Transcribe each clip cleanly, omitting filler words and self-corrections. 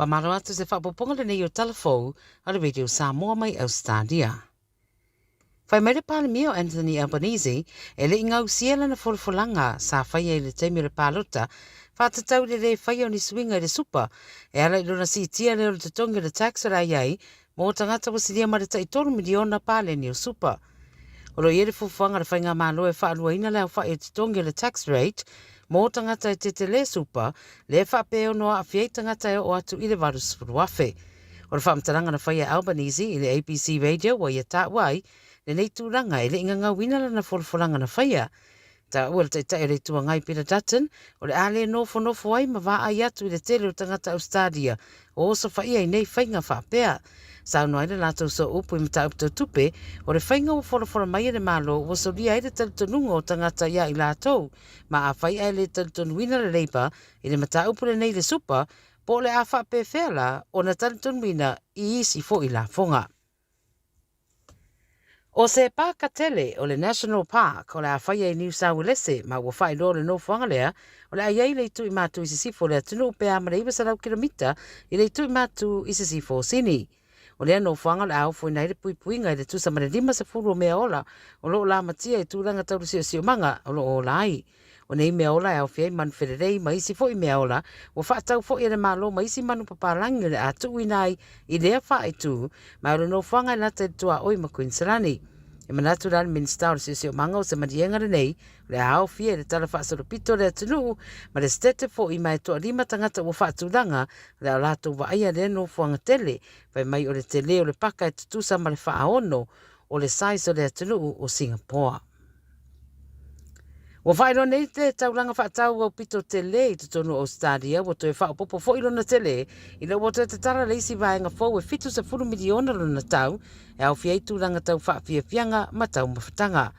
Whamaro atu se whapoponga le nei o Tala Fou, ala radio Samoa mai Ausetalia. Whai mere pāle mio Anthony Albanese, e le ingau siela na wholwholanga sa whai e le teimi le pālota, whātatau le re whai o ni swinga le supa, e ala ilona si tia le o le tatonga le tax ora iai, mō tangata wasiria marita i tolu miliona pāle ni o supa. Olo i ere fufuanga le whainga mālo e whaaluaina le au whai e tatonga le tax rate, mō tangata e te le supa, le whapeo noa a whiei tangata e o atu i le varus furuafe. O le whaamtaranga na whai e Albanese i le ABC radio wa i a tāwai, le nei tūranga e le inga ngā winala na wholwholanga na whaia. Ta ua le taitai le tua ngai Peter Dutton, o le ale nofo ai ma waa ai atu i le tele o tangata Ausetalia, o oso whaia i nei whainga whapea. Sau noai le lātou so upu i mta uptau tupe, o le whainga o wholawhola mai le malo, o so lia e le talitonunga o tangata ia i lātou, ma a whaia e le talitonuina le leipa, i le mta upu le nei le supa, po le a whape whela o na talitonuina i isi fo i la fonga. O se pākatele o le National Park o le awhaia i New South Wales ma ua whai lo le no whanga lea o le aiai le tu i mātu i se sifo le atunu pe a mara iwa sarau kilomita i le tu i mātu i se sifo sini. O lea no whanga le au fwoi nei le puipuinga i le tu sa mara lima sa furu o mea ola o lo la matia i tūranga tauru sio manga o lo o lai. O nei mea ola e au whiei manu whererei ma isi fo i mea ola o whaatau fo i le malo ma isi manu papalangi le atu i nai i lea wha i tu ma o le no whanga i lata i tua oi ma Queensland. E manatu rani minista o le sio manga o se marienga le nei le au whiei le tala whaasaropito le atunu ma le stete fo i mai toa lima tangata ua whaatulanga le au lato wa aia le no whanga tele vai mai o le tele o le paka e tutusa ma le whaaono o le sais o le atunu o Singapore. Wa whaero nei te tauranga whaatau au pito tele i tutonu o Ausetalia wa toe whaapopo fo ilo na tele i le wato e te tara leisi vaenga fau e fitu sa furu miliona lo tau e au whiei tūranga tau whaafiafianga ma tau mawhatanga.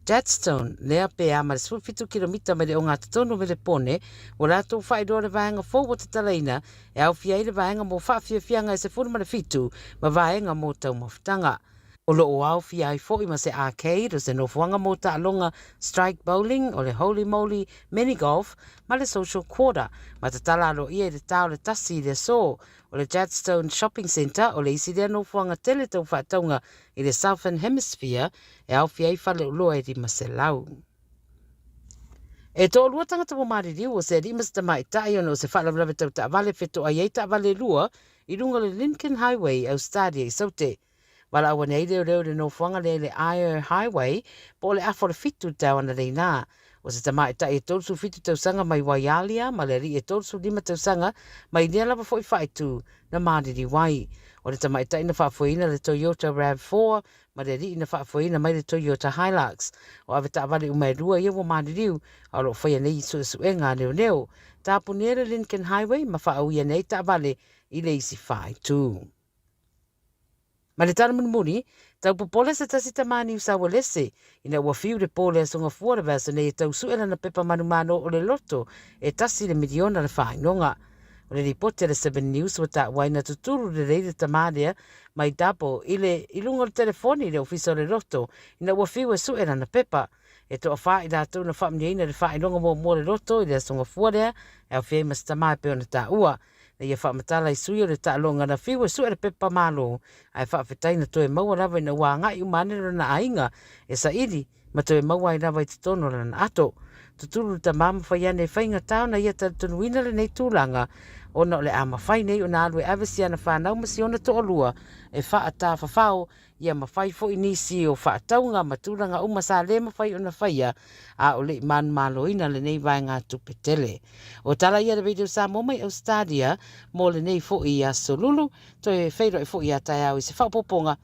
Jadstone, lea pe a mare 5 kilomita mai le o ngā tutonu me le pone, o rātou whaero le vaenga fau wa te talaina e au whiei le vaenga mo whaafiafianga e se furu ma le fitu ma vaenga mo tau mawhatanga. O lo o au fi ai fo i ma se arcade o se no fuanga mo ta alonga strike bowling o le holy moly mini golf ma le social quarter ma te tala alo ia i le tau le tasi le so o le Jadstone Shopping Centre o le isi lea no fuanga tele tau whaataunga i le Southern Hemisphere e au fi ai fale uloa e di ma se lau. E tō lua tangata Pomare riu o se rimas ta mai tai ono se whalawlawe tau ta vale feto ai ta vale lua i runga le Lincoln Highway Australia i saute. Wala awa nei leo le no whanga le Air Highway, po le afora fitu tau ana reina. O se tamai ta e tolsu fitu tau sanga mai Waialia, ma le ri e tolsu lima tau sanga, mai nea lava foi whaitu na Mariri Wai. O le tamai ta ina whaafuina le Toyota RAV4, ma le ri ina whaafuina mai le Toyota Hilux. O ave ta avale umai rua ia wa Maririu, a lo whaia nei suenga neo neo. Ta punere Lincoln Highway, ma whaauia nei ta avale i le isi whaitu. Ma le tana muni, tau popole se tasita mani usawa lese, ina ua fiu le pole songa fuara vasa nei tau suela na pepa manumano o le loto e tasi le miliona le whainonga. O le ripote le 7 News wa ta waina tuturu le reire tamadea mai dapo i lunga le telefoni le ofisa o le loto, ina ua fiu e suela na pepa. E toa wha i dātou na whaamniaina le whainonga mo le loto i le songa fuara e au fiei mastamai peo na ta ua. Na ia whaamatala i sui o le tālonga na whiu e sua le pepa malo, ai whaafetaina toe maua rawa ina wā ngai umanero na ainga, e sa iri, ma toe maua i rawa i te tono na ato. Tuturu ta mama whaiane whainga tau na ia tatunuina le nei tūlanga, ona o le ama whai nei o na alwe avesi ana whanau masi ona to olua, e whaata whawhao, ia mawhai fo inisi o whaataunga matūranga uma sa le mawhai o na whaia, a o le man maloina le nei vai ngā tupetele. O tala ia le video sa momai Ausetalia, mo le nei fo i a solulu, toi whairo e fo i a tai au i se whapoponga,